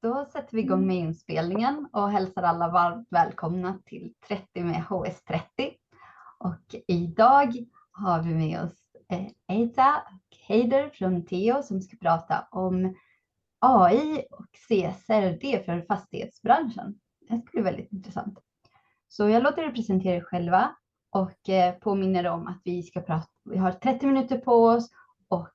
Då sätter vi igång med inspelningen och hälsar alla varmt välkomna till 30 med HS30. Och idag har vi med oss Eita och Heider från Theo som ska prata om AI och CSRD för fastighetsbranschen. Det ska bli väldigt intressant. Så jag låter er presentera er själva och påminner om att vi har 30 minuter på oss och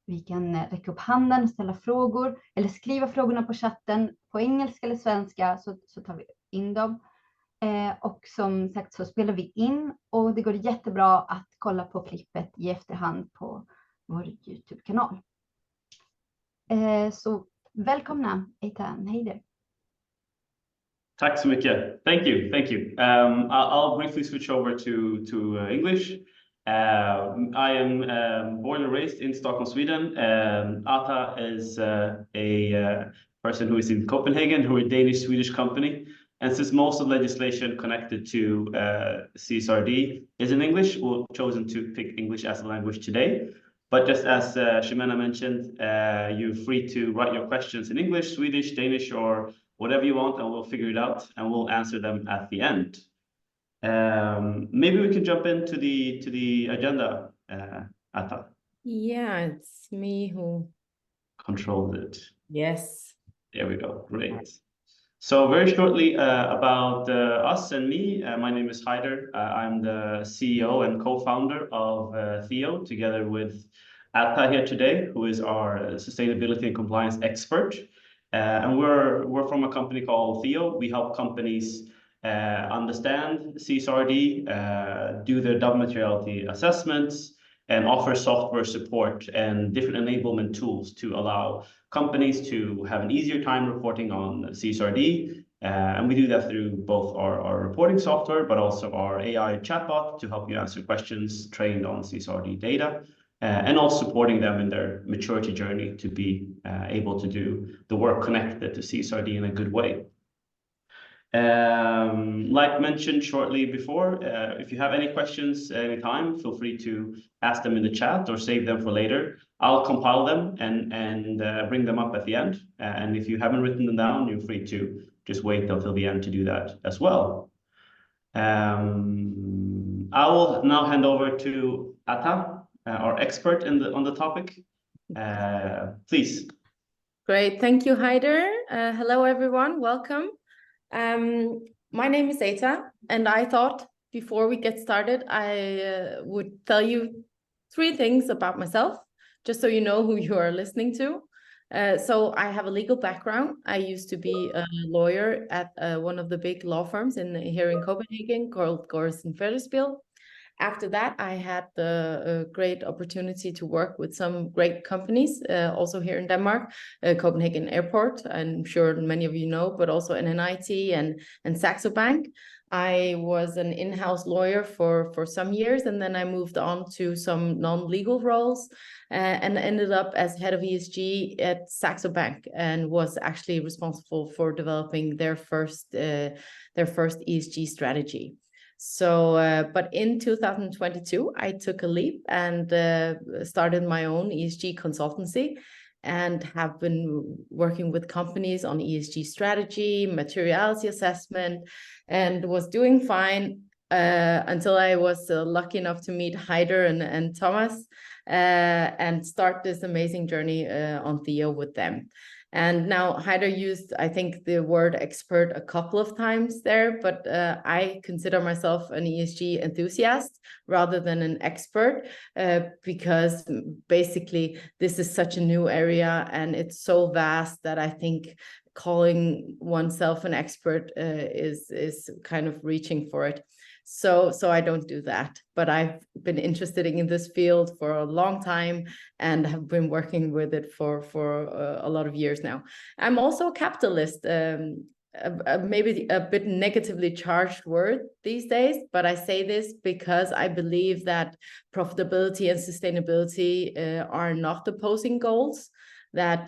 vi kan räcka upp handen och ställa frågor eller skriva frågorna på chatten på engelska eller svenska så tar vi in dem. Och som sagt så spelar vi in och det går jättebra att kolla på klippet i efterhand på vår YouTube-kanal. Så välkomna Eita och Heider. Tack så mycket. Thank you. I'll briefly switch over to English. I am born and raised in Stockholm, Sweden. Ata is a person who is in Copenhagen, who is a Danish-Swedish company. And since most of the legislation connected to CSRD is in English, we've chosen to pick English as a language today. But just as Shimena mentioned, you're free to write your questions in English, Swedish, Danish, or whatever you want, and we'll figure it out and we'll answer them at the end. Maybe we can jump into the agenda, Ata. Yeah, it's me who controls it. Yes. There we go. Great. So very shortly about us and me. My name is Heider. I'm the CEO and co-founder of Theo, together with Ata here today, who is our sustainability and compliance expert. And we're from a company called Theo. We help companies understand CSRD, do their double materiality assessments, and offer software support and different enablement tools to allow companies to have an easier time reporting on CSRD. And we do that through both our reporting software, but also our AI chatbot to help you answer questions trained on CSRD data. And also supporting them in their maturity journey to be able to do the work connected to CSRD in a good way. Like mentioned shortly before, if you have any questions anytime, feel free to ask them in the chat or save them for later. I'll compile them and bring them up at the end. And if you haven't written them down, you're free to just wait until the end to do that as well. I will now hand over to Ata, our expert on the topic. Please. Great, thank you, Heider. Hello, everyone. Welcome. My name is Eita, and I thought before we get started, I would tell you 3 things about myself, just so you know who you are listening to. So I have a legal background. I used to be a lawyer at one of the big law firms here in Copenhagen called Gorst & Frederiksberg. After that, I had the great opportunity to work with some great companies, also here in Denmark, Copenhagen Airport, I'm sure many of you know, but also NNIT and Saxo Bank. I was an in-house lawyer for some years, and then I moved on to some non-legal roles and ended up as head of ESG at Saxo Bank and was actually responsible for developing their first ESG strategy. So, but in 2022, I took a leap and started my own ESG consultancy and have been working with companies on ESG strategy, materiality assessment, and was doing fine until I was lucky enough to meet Heider and Thomas and start this amazing journey on Theo with them. And now Heider used, I think, the word expert a couple of times there, but I consider myself an ESG enthusiast rather than an expert because basically this is such a new area and it's so vast that I think calling oneself an expert is kind of reaching for it. So I don't do that, but I've been interested in this field for a long time and have been working with it for a lot of years now. I'm also a capitalist, maybe a bit negatively charged word these days, but I say this because I believe that profitability and sustainability are not opposing goals. That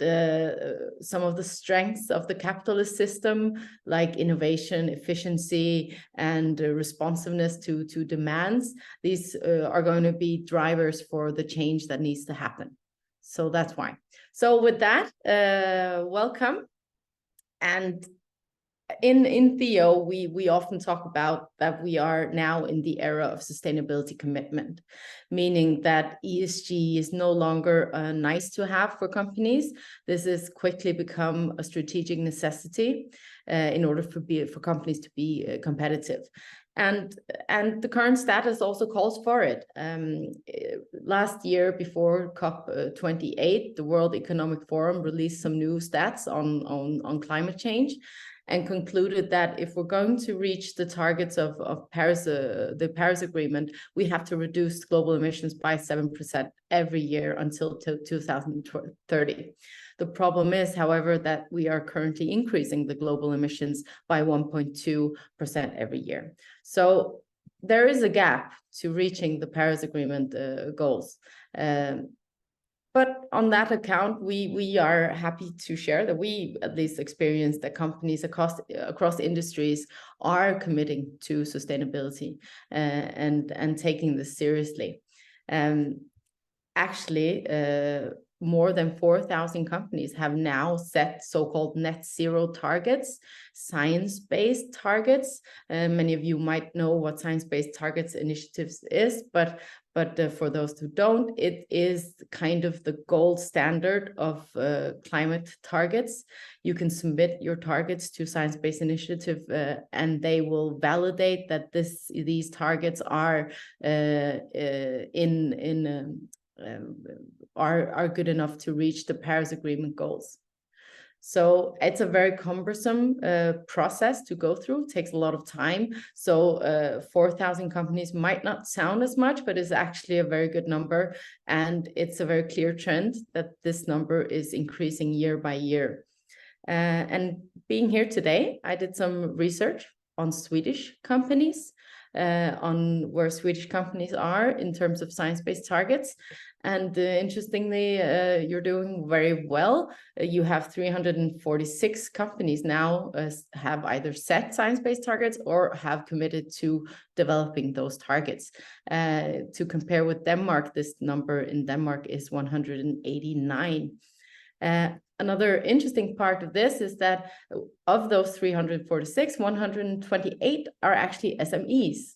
some of the strengths of the capitalist system, like innovation, efficiency, and responsiveness to demands, these are going to be drivers for the change that needs to happen. So that's why. So with that, welcome. And in Theo, we often talk about that we are now in the era of sustainability commitment, meaning that ESG is no longer nice to have for companies. This has quickly become a strategic necessity in order for companies to be competitive. And the current status also calls for it. Last year, before COP28, the World Economic Forum released some new stats on climate change, and concluded that if we're going to reach the targets of Paris, the Paris Agreement, we have to reduce global emissions by 7% every year until 2030. The problem is, however, that we are currently increasing the global emissions by 1.2% every year. So there is a gap to reaching the Paris Agreement goals. But on that account, we are happy to share that we at least experience that companies across industries are committing to sustainability and taking this seriously. Actually, more than 4,000 companies have now set so-called net zero targets, science-based targets. Many of you might know what science-based targets initiatives is, but for those who don't, it is kind of the gold standard of climate targets. You can submit your targets to Science-Based Initiative and they will validate that these targets are are good enough to reach the Paris Agreement goals. So it's a very cumbersome process to go through. It takes a lot of time. So 4,000 companies might not sound as much, but it's actually a very good number. And it's a very clear trend that this number is increasing year by year. And being here today, I did some research on Swedish companies, on where Swedish companies are in terms of science-based targets. And interestingly, you're doing very well. You have 346 companies now have either set science-based targets or have committed to developing those targets. To compare with Denmark, this number in Denmark is 189. Another interesting part of this is that of those 346, 128 are actually SMEs.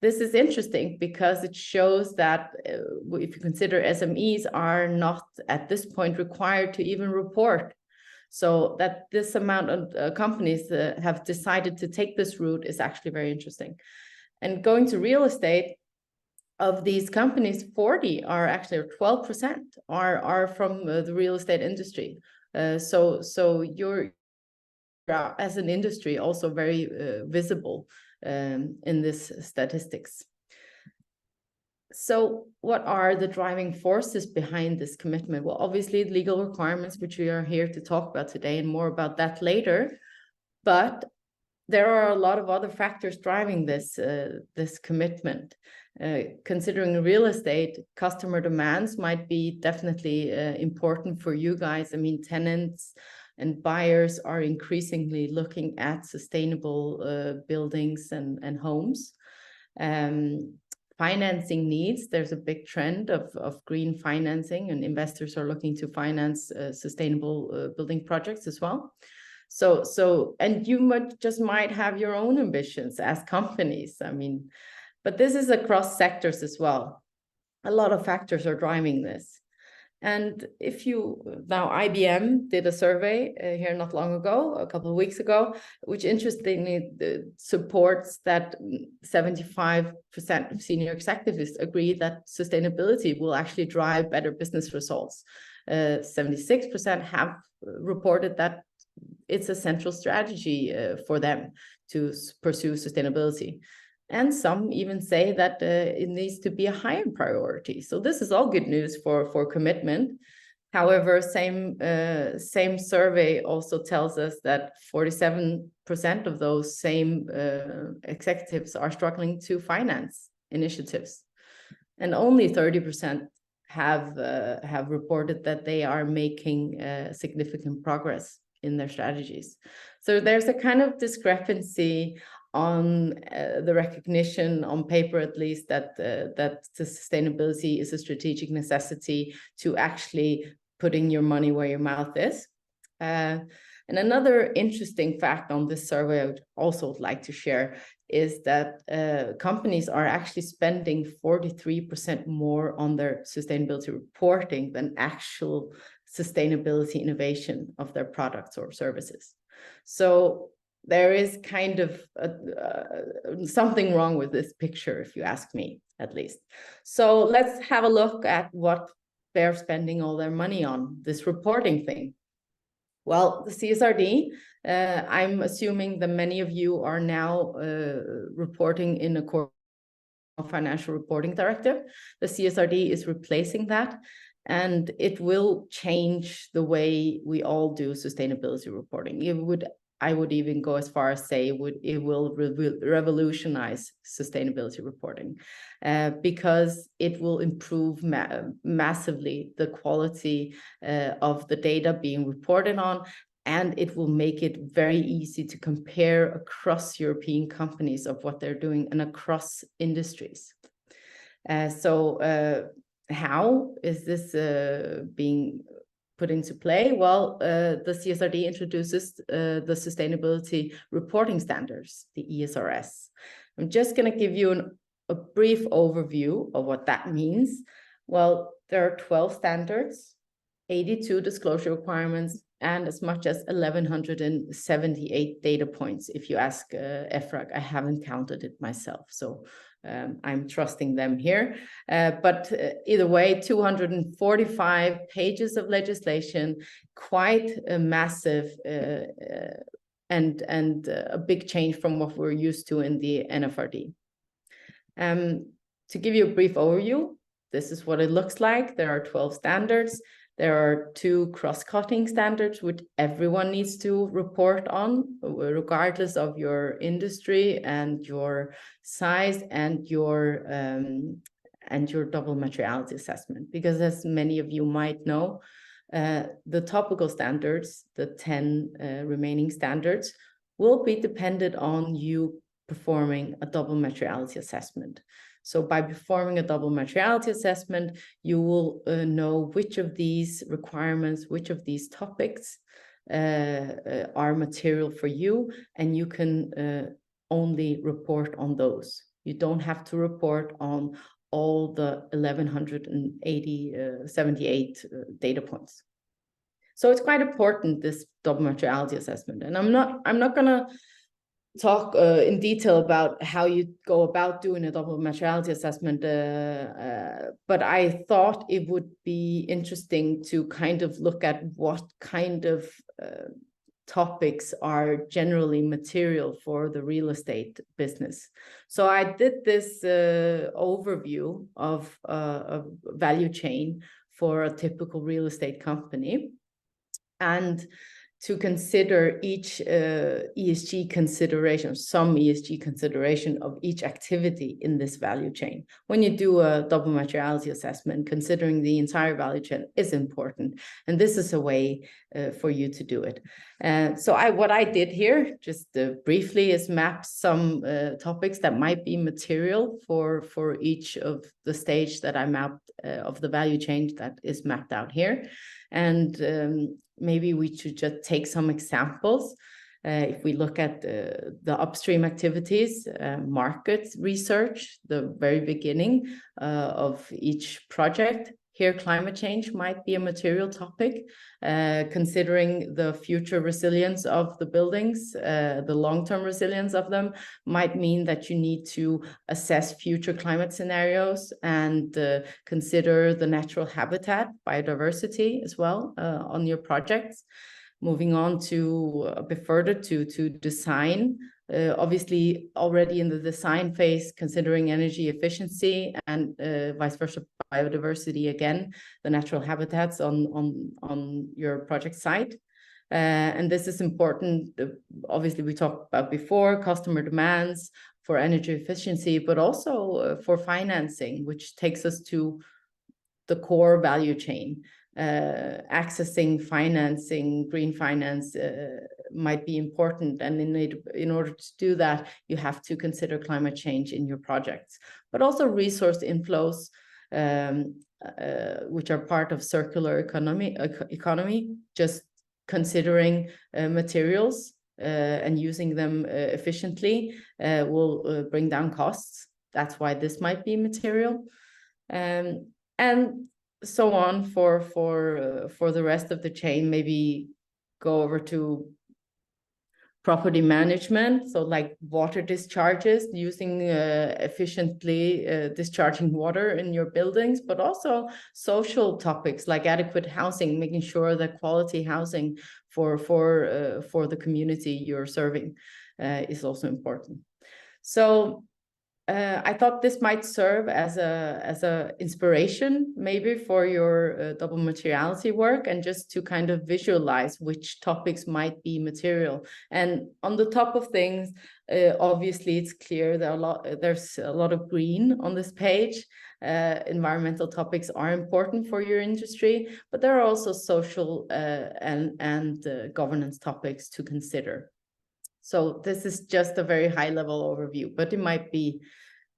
This is interesting because it shows that if you consider SMEs are not at this point required to even report. So that this amount of companies have decided to take this route is actually very interesting. And going to real estate, of these companies, 40 are actually, or 12% are from the real estate industry. So you're, as an industry, also very visible in this statistics. So what are the driving forces behind this commitment? Well, obviously legal requirements, which we are here to talk about today, and more about that later. But there are a lot of other factors driving this commitment. Considering real estate, customer demands might be definitely important for you guys. I mean, tenants and buyers are increasingly looking at sustainable buildings and homes. Financing needs, there's a big trend of green financing, and investors are looking to finance sustainable building projects as well. So and you might have your own ambitions as companies. I mean, but this is across sectors as well. A lot of factors are driving this. And now IBM did a survey here not long ago, a couple of weeks ago, which interestingly supports that 75% of senior executives agree that sustainability will actually drive better business results. 76% have reported that it's a central strategy for them to pursue sustainability. And some even say that it needs to be a higher priority. So this is all good news for commitment. However, same survey also tells us that 47% of those same executives are struggling to finance initiatives, and only 30% have reported that they are making significant progress in their strategies. So there's a kind of discrepancy on the recognition on paper, at least, that the sustainability is a strategic necessity to actually putting your money where your mouth is. And another interesting fact on this survey I would also like to share is that companies are actually spending 43% more on their sustainability reporting than actual sustainability innovation of their products or services. So there is kind of something wrong with this picture, if you ask me, at least. So let's have a look at what they're spending all their money on, this reporting thing. Well, the CSRD, I'm assuming that many of you are now reporting in accordance with the Financial Reporting Directive. The CSRD is replacing that, and it will change the way we all do sustainability reporting. I would even go as far as say it will revolutionize sustainability reporting because it will improve massively the quality of the data being reported on, and it will make it very easy to compare across European companies of what they're doing and across industries. How is this being put into play? Well, the CSRD introduces the Sustainability Reporting Standards, the ESRS. I'm just going to give you a brief overview of what that means. Well, there are 12 standards, 82 disclosure requirements, and as much as 1,178 data points. If you ask EFRAG, I haven't counted it myself, so I'm trusting them here. But either way, 245 pages of legislation, quite a massive and a big change from what we're used to in the NFRD. To give you a brief overview, this is what it looks like. There are 12 standards. There are 2 cross-cutting standards which everyone needs to report on, regardless of your industry and your size and your double materiality assessment. Because as many of you might know, the topical standards, the 10 remaining standards, will be dependent on you performing a double materiality assessment. So by performing a double materiality assessment, you will know which of these requirements, which of these topics are material for you, and you can only report on those. You don't have to report on all the 1,178 data points. So it's quite important, this double materiality assessment. And I'm not going to talk in detail about how you go about doing a double materiality assessment, but I thought it would be interesting to kind of look at what kind of topics are generally material for the real estate business. So I did this overview of a value chain for a typical real estate company, and to consider each ESG consideration, some ESG consideration of each activity in this value chain. When you do a double materiality assessment, considering the entire value chain is important, and this is a way for you to do it. So what I did here, just briefly, is map some topics that might be material for each of the stage that I mapped of the value chain that is mapped out here. And maybe we should just take some examples. If we look at the upstream activities, market research, the very beginning of each project, here climate change might be a material topic, considering the future resilience of the buildings, the long-term resilience of them might mean that you need to assess future climate scenarios and consider the natural habitat, biodiversity as well on your projects. Moving on to a bit further to design, obviously already in the design phase, considering energy efficiency and vice versa, biodiversity, again, the natural habitats on your project site. And this is important. Obviously, we talked about before, customer demands for energy efficiency, but also for financing, which takes us to the core value chain. Accessing financing, green finance might be important, and in order to do that, you have to consider climate change in your projects, but also resource inflows, which are part of circular economy, just considering materials and using them efficiently will bring down costs. That's why this might be material. And so on for the rest of the chain. Maybe go over to property management, so like water discharges, using efficiently discharging water in your buildings, but also social topics like adequate housing, making sure that quality housing for the community you're serving is also important. So I thought this might serve as a inspiration maybe for your double materiality work, and just to kind of visualize which topics might be material. And on the top of things, obviously it's clear there's a lot of green on this page. Environmental topics are important for your industry, but there are also social and governance topics to consider. So this is just a very high level overview, but it might be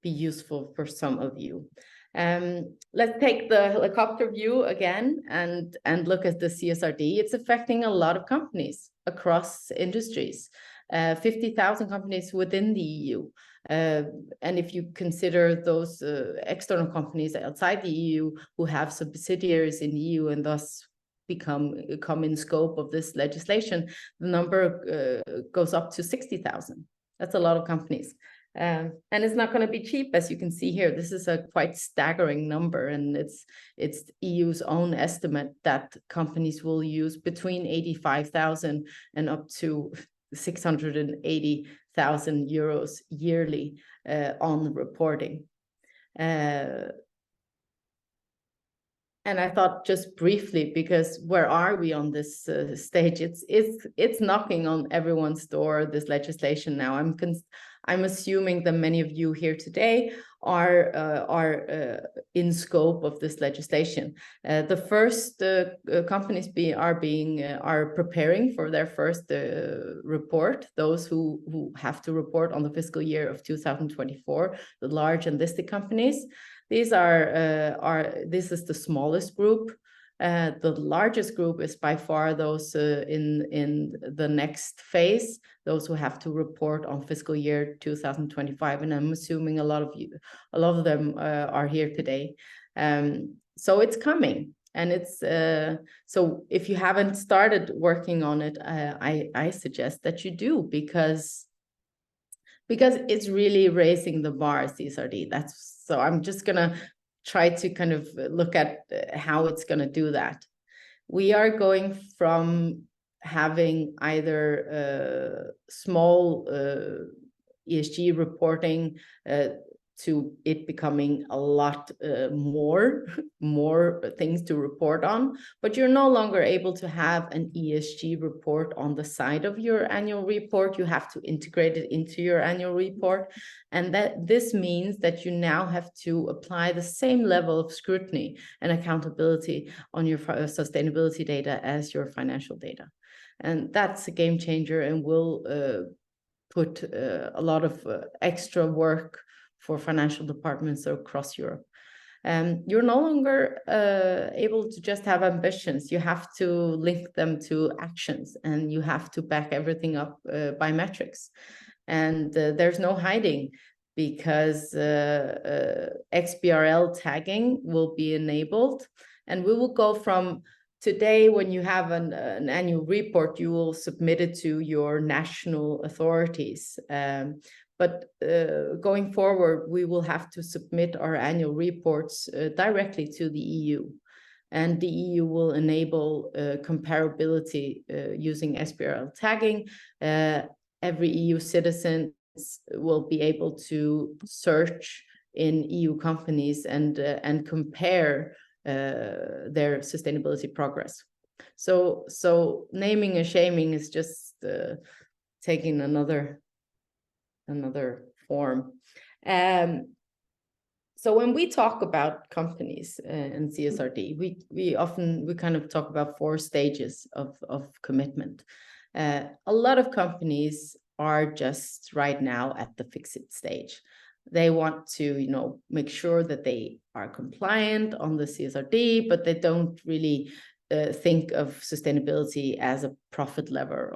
useful for some of you. Let's take the helicopter view again and look at the CSRD. It's affecting a lot of companies across industries, 50,000 companies within the EU. And if you consider those external companies outside the EU who have subsidiaries in the EU and thus come in scope of this legislation, the number goes up to 60,000. That's a lot of companies. And it's not going to be cheap, as you can see here. This is a quite staggering number, and it's EU's own estimate that companies will use between 85,000 and up to 680,000 euros yearly on reporting. And I thought just briefly, because where are we on this stage? It's knocking on everyone's door, this legislation now. I'm assuming that many of you here today are in scope of this legislation. The first companies are preparing for their first report. Those who have to report on the fiscal year of 2024, the large and listed companies. This is the smallest group. The largest group is by far those in the next phase, those who have to report on fiscal year 2025, and I'm assuming a lot of them are here today. So it's coming, and it's so if you haven't started working on it, I suggest that you do, because it's really raising the bar, CSRD. So I'm just going to try to kind of look at how it's going to do that. We are going from having either small ESG reporting to it becoming a lot more things to report on, but you're no longer able to have an ESG report on the side of your annual report. You have to integrate it into your annual report, and this means that you now have to apply the same level of scrutiny and accountability on your sustainability data as your financial data, and that's a game changer, and will put a lot of extra work for financial departments across Europe. You're no longer able to just have ambitions. You have to link them to actions, and you have to back everything up by metrics. And there's no hiding, because XBRL tagging will be enabled, and we will go from today, when you have an annual report, you will submit it to your national authorities. But going forward, we will have to submit our annual reports directly to the EU. And the EU will enable comparability using SBRL tagging. Every EU citizen will be able to search in EU companies and compare their sustainability progress. So naming and shaming is just taking another form. So when we talk about companies and CSRD, we kind of talk about 4 stages of commitment. A lot of companies are just right now at the fix-it stage. They want to, make sure that they are compliant on the CSRD, but they don't really think of sustainability as a profit lever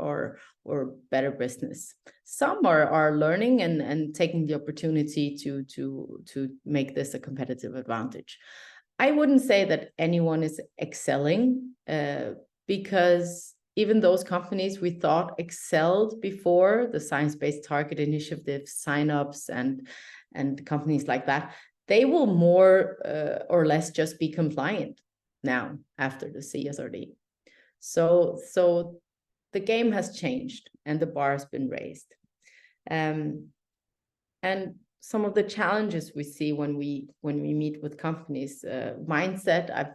or better business. Some are learning and taking the opportunity to make this a competitive advantage. I wouldn't say that anyone is excelling, because even those companies we thought excelled before, the Science-Based Target Initiative sign-ups and companies like that, they will more or less just be compliant now after the CSRD. So the game has changed and the bar has been raised. And some of the challenges we see when we meet with companies, mindset, I've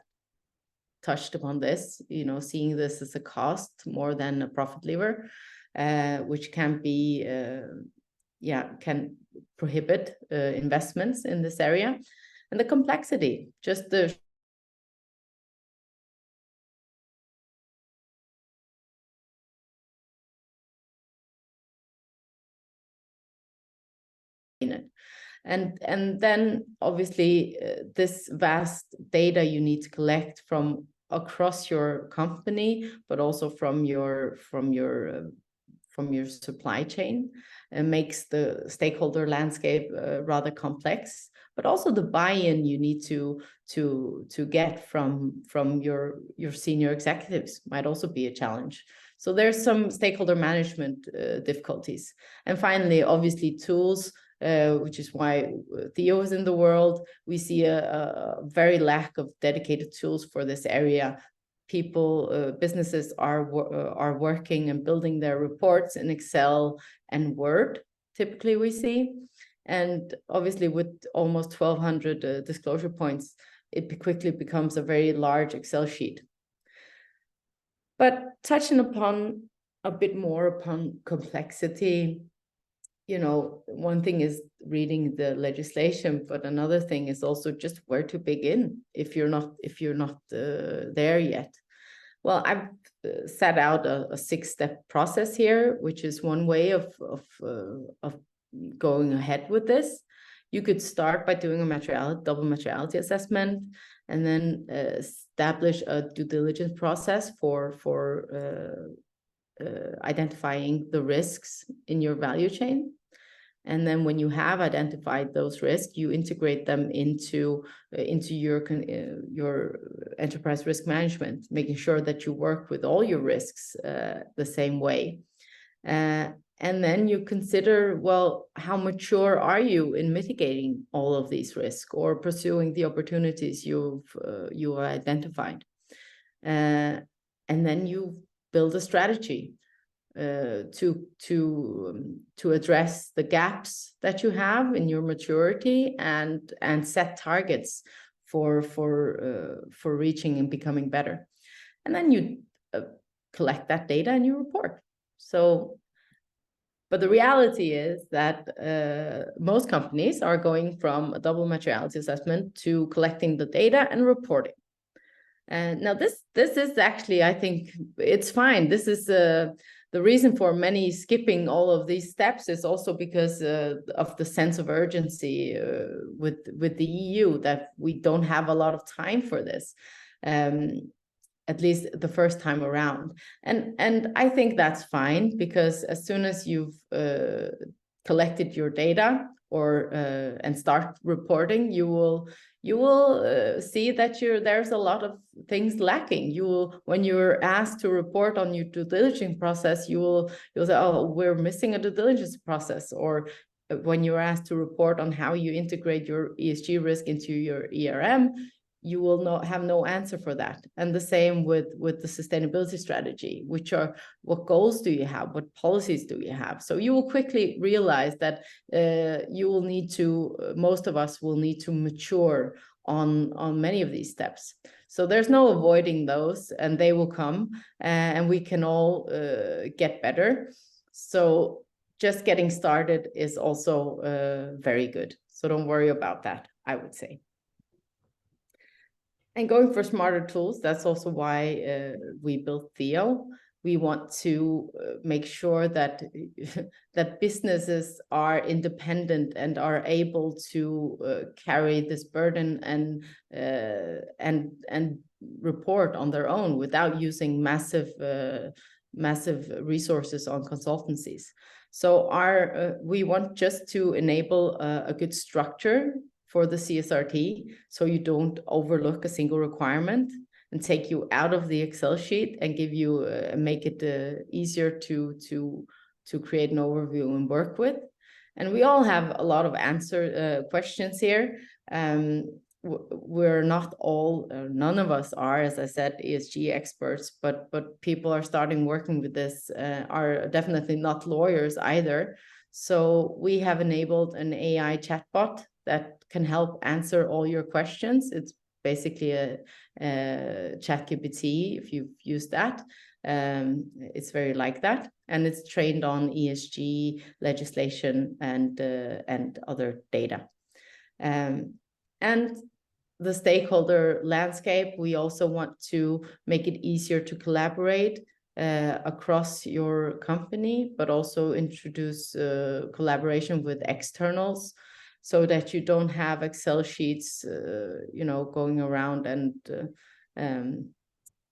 touched upon this, seeing this as a cost more than a profit lever, which can be, can prohibit investments in this area. And the complexity, just the and then obviously this vast data you need to collect from across your company, but also from your supply chain, and makes the stakeholder landscape rather complex. But also the buy-in you need to get from your senior executives might also be a challenge. So there's some stakeholder management difficulties. And finally, obviously tools, which is why Theo is in the world. We see a very lack of dedicated tools for this area. People, businesses are working and building their reports in Excel and Word, typically we see. And obviously with almost 1,200 disclosure points, it quickly becomes a very large Excel sheet. But touching upon a bit more upon complexity, one thing is reading the legislation, but another thing is also just where to begin if you're not there yet. Well, I've set out a 6-step process here, which is one way of going ahead with this. You could start by doing a double materiality assessment, and then establish a due diligence process for identifying the risks in your value chain. And then when you have identified those risks, you integrate them into your enterprise risk management, making sure that you work with all your risks the same way. And then you consider, well, how mature are you in mitigating all of these risks or pursuing the opportunities you identified? And then you build a strategy to address the gaps that you have in your maturity and set targets for reaching and becoming better. And then you collect that data and you report. But the reality is that most companies are going from a double materiality assessment to collecting the data and reporting. And now this is actually, I think it's fine. This is the reason for many skipping all of these steps is also because of the sense of urgency with the EU, that we don't have a lot of time for this, at least the first time around. And I think that's fine, because as soon as you've collected your data and start reporting, you will see that there's a lot of things lacking. When you're asked to report on your due diligence process, you'll say, oh, we're missing a due diligence process. Or when you're asked to report on how you integrate your ESG risk into your ERM, you will have no answer for that. And the same with the sustainability strategy, which are, what goals do you have? What policies do you have? So you will quickly realize that most of us will need to mature on many of these steps. So there's no avoiding those, and they will come, and we can all get better. So just getting started is also very good. So don't worry about that, I would say. And going for smarter tools, that's also why we built Theo. We want to make sure that businesses are independent and are able to carry this burden and report on their own without using massive resources on consultancies. So we want just to enable a good structure for the CSRD, so you don't overlook a single requirement and take you out of the Excel sheet and give you make it easier to create an overview and work with. And we all have a lot of questions here. We're not all, none of us are, as I said, ESG experts, but people are starting working with this, are definitely not lawyers either. So we have enabled an AI chatbot that can help answer all your questions. It's basically a ChatGPT, if you've used that. It's very like that, and it's trained on ESG legislation and other data. And the stakeholder landscape, we also want to make it easier to collaborate across your company, but also introduce collaboration with externals, so that you don't have Excel sheets, going around and.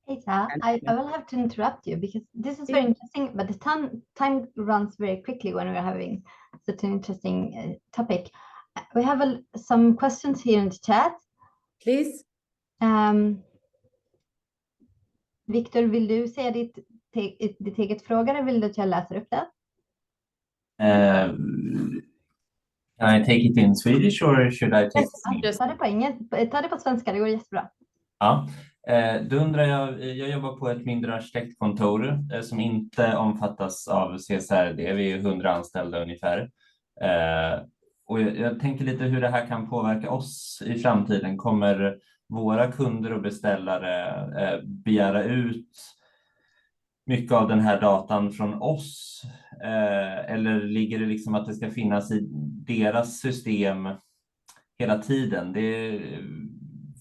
Asa, I will have to interrupt you because this is very interesting, but the time runs very quickly when we're having such an interesting topic. We have some questions here in the chat. Please. Victor, vill du säga ditt eget fråga, eller vill du att jag läser upp det? Can I take it in Swedish or should I take it? Ta det på svenska, det går jättebra. Ja, då undrar jag jobbar på ett mindre arkitektkontor som inte omfattas av CSRD. Vi är 100 anställda ungefär. Och jag tänker lite hur det här kan påverka oss i framtiden. Kommer våra kunder och beställare begära ut mycket av den här datan från oss? Eller ligger det liksom att det ska finnas i deras system hela tiden? Det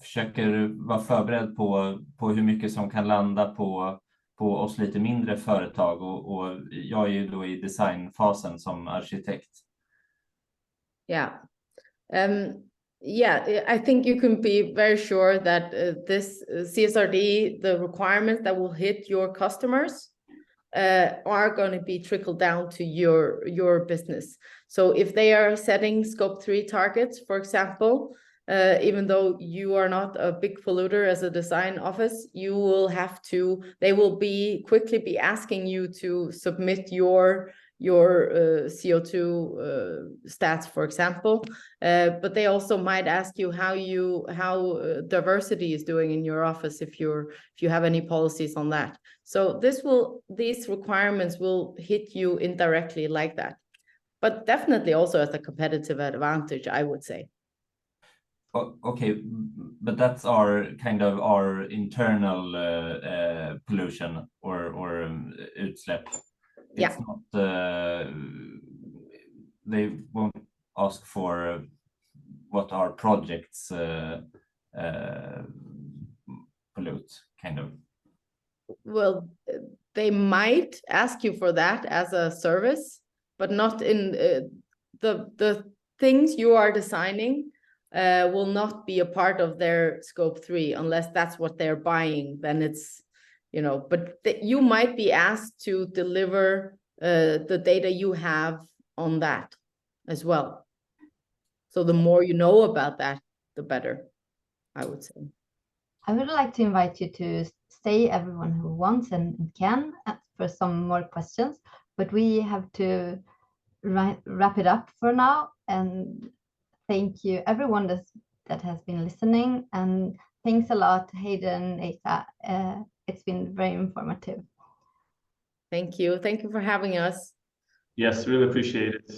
försöker vara förberedd på hur mycket som kan landa på oss lite mindre företag, och jag är ju då i designfasen som arkitekt. Yeah. I think you can be very sure that this CSRD, the requirements that will hit your customers are going to be trickled down to your business. So if they are setting scope 3 targets, for example, even though you are not a big polluter as a design office, you will they will quickly be asking you to submit your CO2 stats, for example, but they also might ask you how diversity is doing in your office, if you have any policies on that. So these requirements will hit you indirectly like that, but definitely also as a competitive advantage, I would say. Okay, but that's our internal pollution or utsläpp. It's not, they won't ask for what our projects pollute, kind of. Well, they might ask you for that as a service, but not in the things you are designing will not be a part of their scope 3 unless that's what they're buying. Then it's, but you might be asked to deliver the data you have on that as well. So the more you know about that, the better, I would say. I would like to invite you to stay, everyone who wants and can, for some more questions, but we have to wrap it up for now. And thank you everyone that has been listening, and thanks a lot, Hayden, Asa. It's been very informative. Thank you for having us. Yes, really appreciate it.